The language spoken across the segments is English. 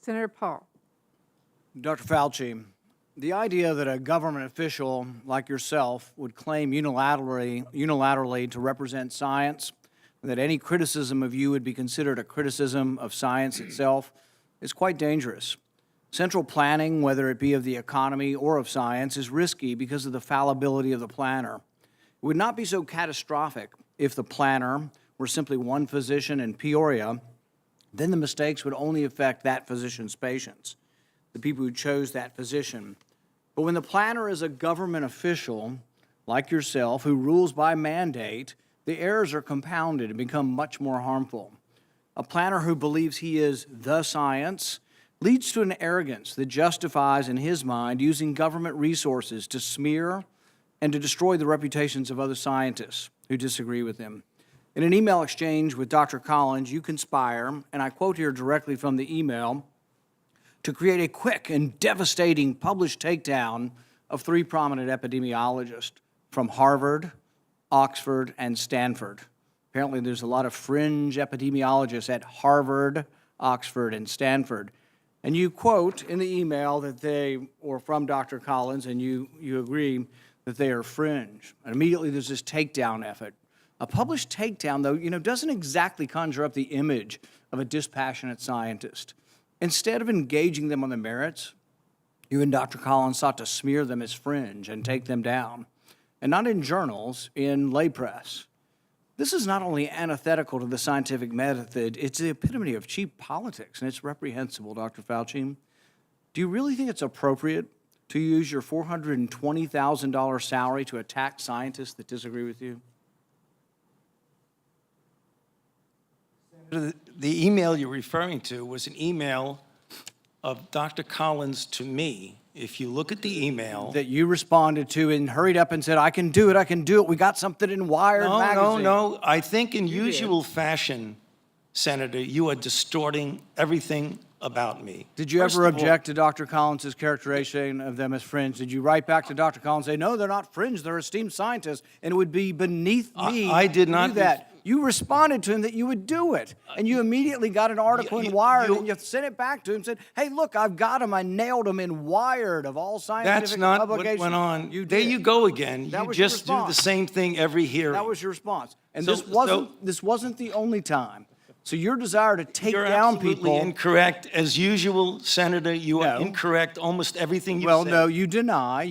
Senator Paul. Dr. Fauci, the idea that a government official like yourself would claim unilaterally to represent science, and that any criticism of you would be considered a criticism of science itself, is quite dangerous. Central planning, whether it be of the economy or of science, is risky because of the fallibility of the planner. It would not be so catastrophic if the planner were simply one physician in Peoria. Then the mistakes would only affect that physician's patients, the people who chose that physician. But when the planner is a government official, like yourself, who rules by mandate, the errors are compounded and become much more harmful. A planner who believes he is the science leads to an arrogance that justifies, in his mind, using government resources to smear and to destroy the reputations of other scientists who disagree with him. In an email exchange with Dr. Collins, you conspire, and I quote here directly from the email, to create a quick and devastating published takedown of three prominent epidemiologists from Harvard, Oxford, and Stanford. Apparently there's a lot of fringe epidemiologists at Harvard, Oxford, and Stanford. And you quote in the email that they, or from Dr. Collins, and you agree that they are fringe. And immediately there's this takedown effort. A published takedown, though, doesn't exactly conjure up the image of a dispassionate scientist. Instead of engaging them on the merits, you and Dr. Collins sought to smear them as fringe and take them down. And not in journals, in lay press. This is not only antithetical to the scientific method, it's the epitome of cheap politics, and it's reprehensible, Dr. Fauci. Do you really think it's appropriate to use your $420,000 salary to attack scientists that disagree with you? The email you're referring to was an email of Dr. Collins to me. If you look at the email... That you responded to and hurried up and said, I can do it, we got something in Wired magazine. No. I think in usual fashion, Senator, you are distorting everything about me. Did you ever object to Dr. Collins' characterization of them as fringe? Did you write back to Dr. Collins and say, no, they're not fringe, they're esteemed scientists, and it would be beneath me I did not to do that? You responded to him that you would do it, and you immediately got an article in Wired, and you sent it back to him and said, hey, look, I've got him, I nailed him in Wired of all scientific publications. That's not what went on. There you go again. You just do the same thing every hearing. That was your response. And this wasn't the only time. So your desire to take down people... You're absolutely incorrect. As usual, Senator, you are incorrect almost everything you say. Well, no, you deny,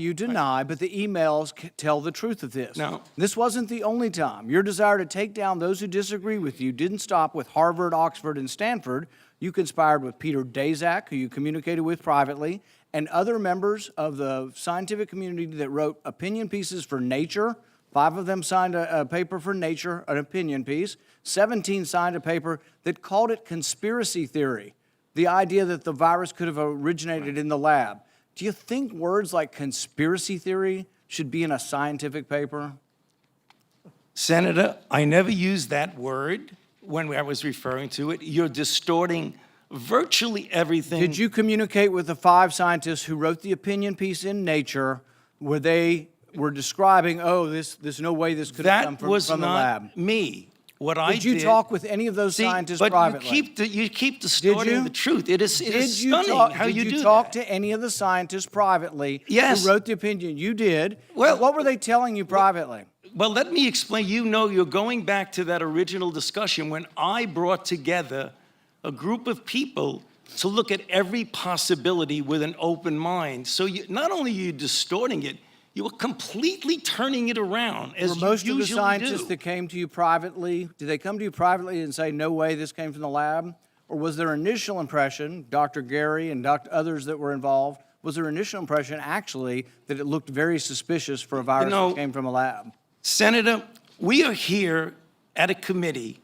but the emails tell the truth of this. No. This wasn't the only time. Your desire to take down those who disagree with you didn't stop with Harvard, Oxford, and Stanford. You conspired with Peter Daszak, who you communicated with privately, and other members of the scientific community that wrote opinion pieces for Nature. 5 of them signed a paper for Nature, an opinion piece. 17 signed a paper that called it conspiracy theory, the idea that the virus could have originated in the lab. Do you think words like conspiracy theory should be in a scientific paper? Senator, I never used that word when I was referring to it. You're distorting virtually everything. Did you communicate with the 5 scientists who wrote the opinion piece in Nature where they were describing, there's no way this could have come from the lab? That was not me. Did you talk with any of those scientists privately? You keep distorting the truth. It is stunning how you do that. Did you talk to any of the scientists privately who wrote the opinion? You did. Well, what were they telling you privately? Well, let me explain. You're going back to that original discussion when I brought together a group of people to look at every possibility with an open mind. So not only are you distorting it, you are completely turning it around, as you usually do. Were most of the scientists that came to you privately, did they come to you privately and say, no way this came from the lab? Or was their initial impression, Dr. Gary and others that were involved, was their initial impression actually that it looked very suspicious for a virus that came from a lab? Senator, we are here at a committee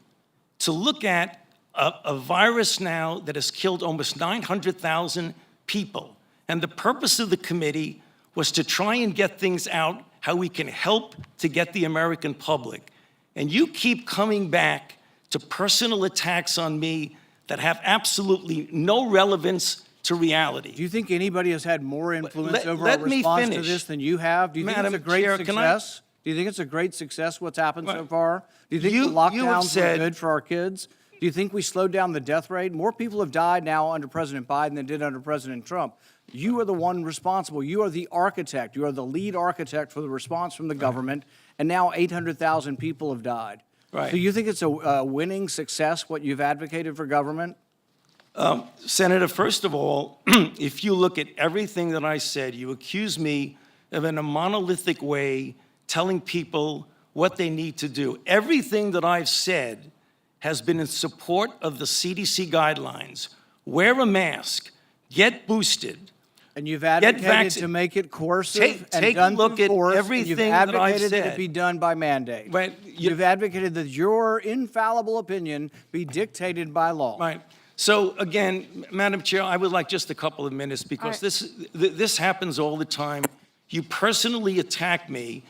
to look at a virus now that has killed almost 900,000 people. And the purpose of the committee was to try and get things out, how we can help to get the American public. And you keep coming back to personal attacks on me that have absolutely no relevance to reality. Do you think anybody has had more influence over our response to this than you have? Do you think it's a great success? Do you think it's a great success what's happened so far? Do you think the lockdowns were good for our kids? Do you think we slowed down the death rate? More people have died now under President Biden than did under President Trump. You are the one responsible. You are the architect. You are the lead architect for the response from the government, and now 800,000 people have died. Right. Do you think it's a winning success, what you've advocated for government? Senator, first of all, if you look at everything that I said, you accuse me of in a monolithic way telling people what they need to do. Everything that I've said has been in support of the CDC guidelines. Wear a mask, get boosted. And you've advocated to make it coercive and done through force. Everything you've that I've advocated said. that it be done by mandate. Right. You've advocated that your infallible opinion be dictated by law. Right. So again, Madam Chair, I would like just a couple of minutes because this happens all the time. You personally attack me,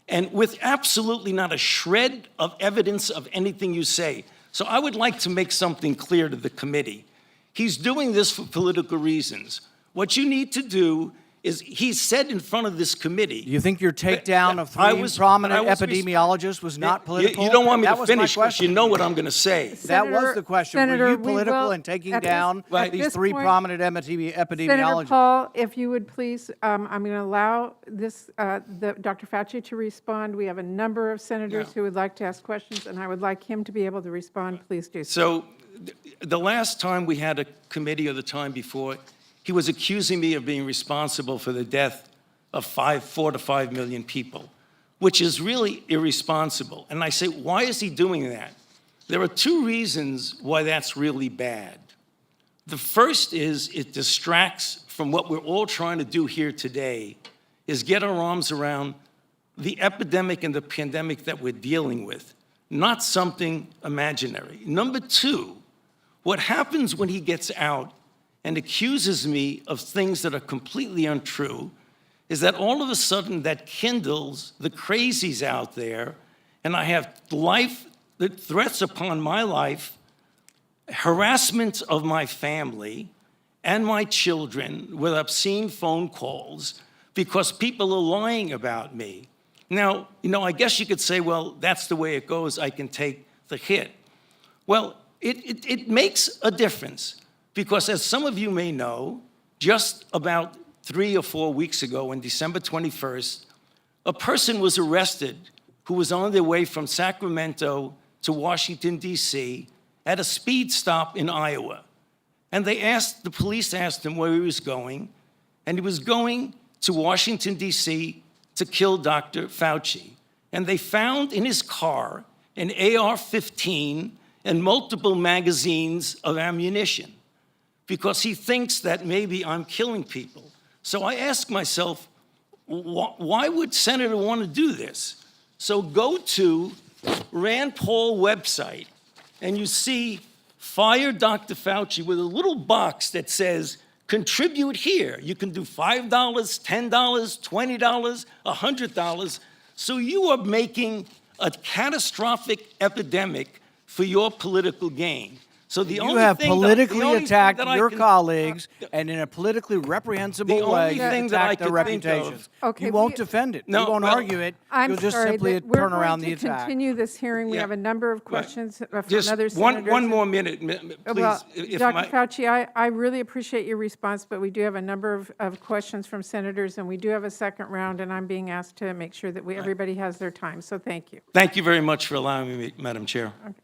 and with absolutely not a shred of evidence of anything you say. So I would like to make something clear to the committee. He's doing this for political reasons. What you need to do is, he said in front of this committee. You think your takedown of three prominent epidemiologists was not political? You don't want me that to was my finish because you question. know what I'm going to say. That was the question. Senator, were you political in taking down these three prominent epidemiologists? Senator Paul, if you would please, I'm going to allow this, Dr. Fauci to respond. We have a number of senators who would like to ask questions, and I would like him to be able to respond. Please do so. So the last time we had a committee, or the time before, he was accusing me of being responsible for the death of 4 to 5 million people, which is really irresponsible. And I say, why is he doing that? There are two reasons why that's really bad. The first is it distracts from what we're all trying to do here today, is get our arms around the epidemic and the pandemic that we're dealing with, not something imaginary. Number two, what happens when he gets out and accuses me of things that are completely untrue is that all of a sudden that kindles the crazies out there, and I have threats upon my life, harassment of my family and my children with obscene phone calls because people are lying about me. Now, I guess you could say, well, that's the way it goes. I can take the hit. Well, it makes a difference. Because as some of you may know, just about 3 or 4 weeks ago, on December 21st, a person was arrested who was on their way from Sacramento to Washington, D.C. at a speed stop in Iowa. And the police asked him where he was going, and he was going to Washington, D.C. to kill Dr. Fauci. And they found in his car an AR-15 and multiple magazines of ammunition, because he thinks that maybe I'm killing people. So I ask myself, why would Senator want to do this? So go to Rand Paul website, and you see Fire Dr. Fauci with a little box that says, contribute here. You can do $5, $10, $20, $100. So you are making a catastrophic epidemic for your political gain. So you have politically attacked your colleagues and in a politically reprehensible way attacked their reputations. Okay, you won't defend it. You won't argue it. You'll just simply turn around the attack. We're going to continue this hearing. We have a number of questions from just other senators. One more minute, please. Well, Dr. Fauci, I really appreciate your response, but we do have a number of questions from senators, and we do have a second round, and I'm being asked to make sure that everybody has their time. So thank you. Thank you very much for allowing me, Madam Chair. Okay.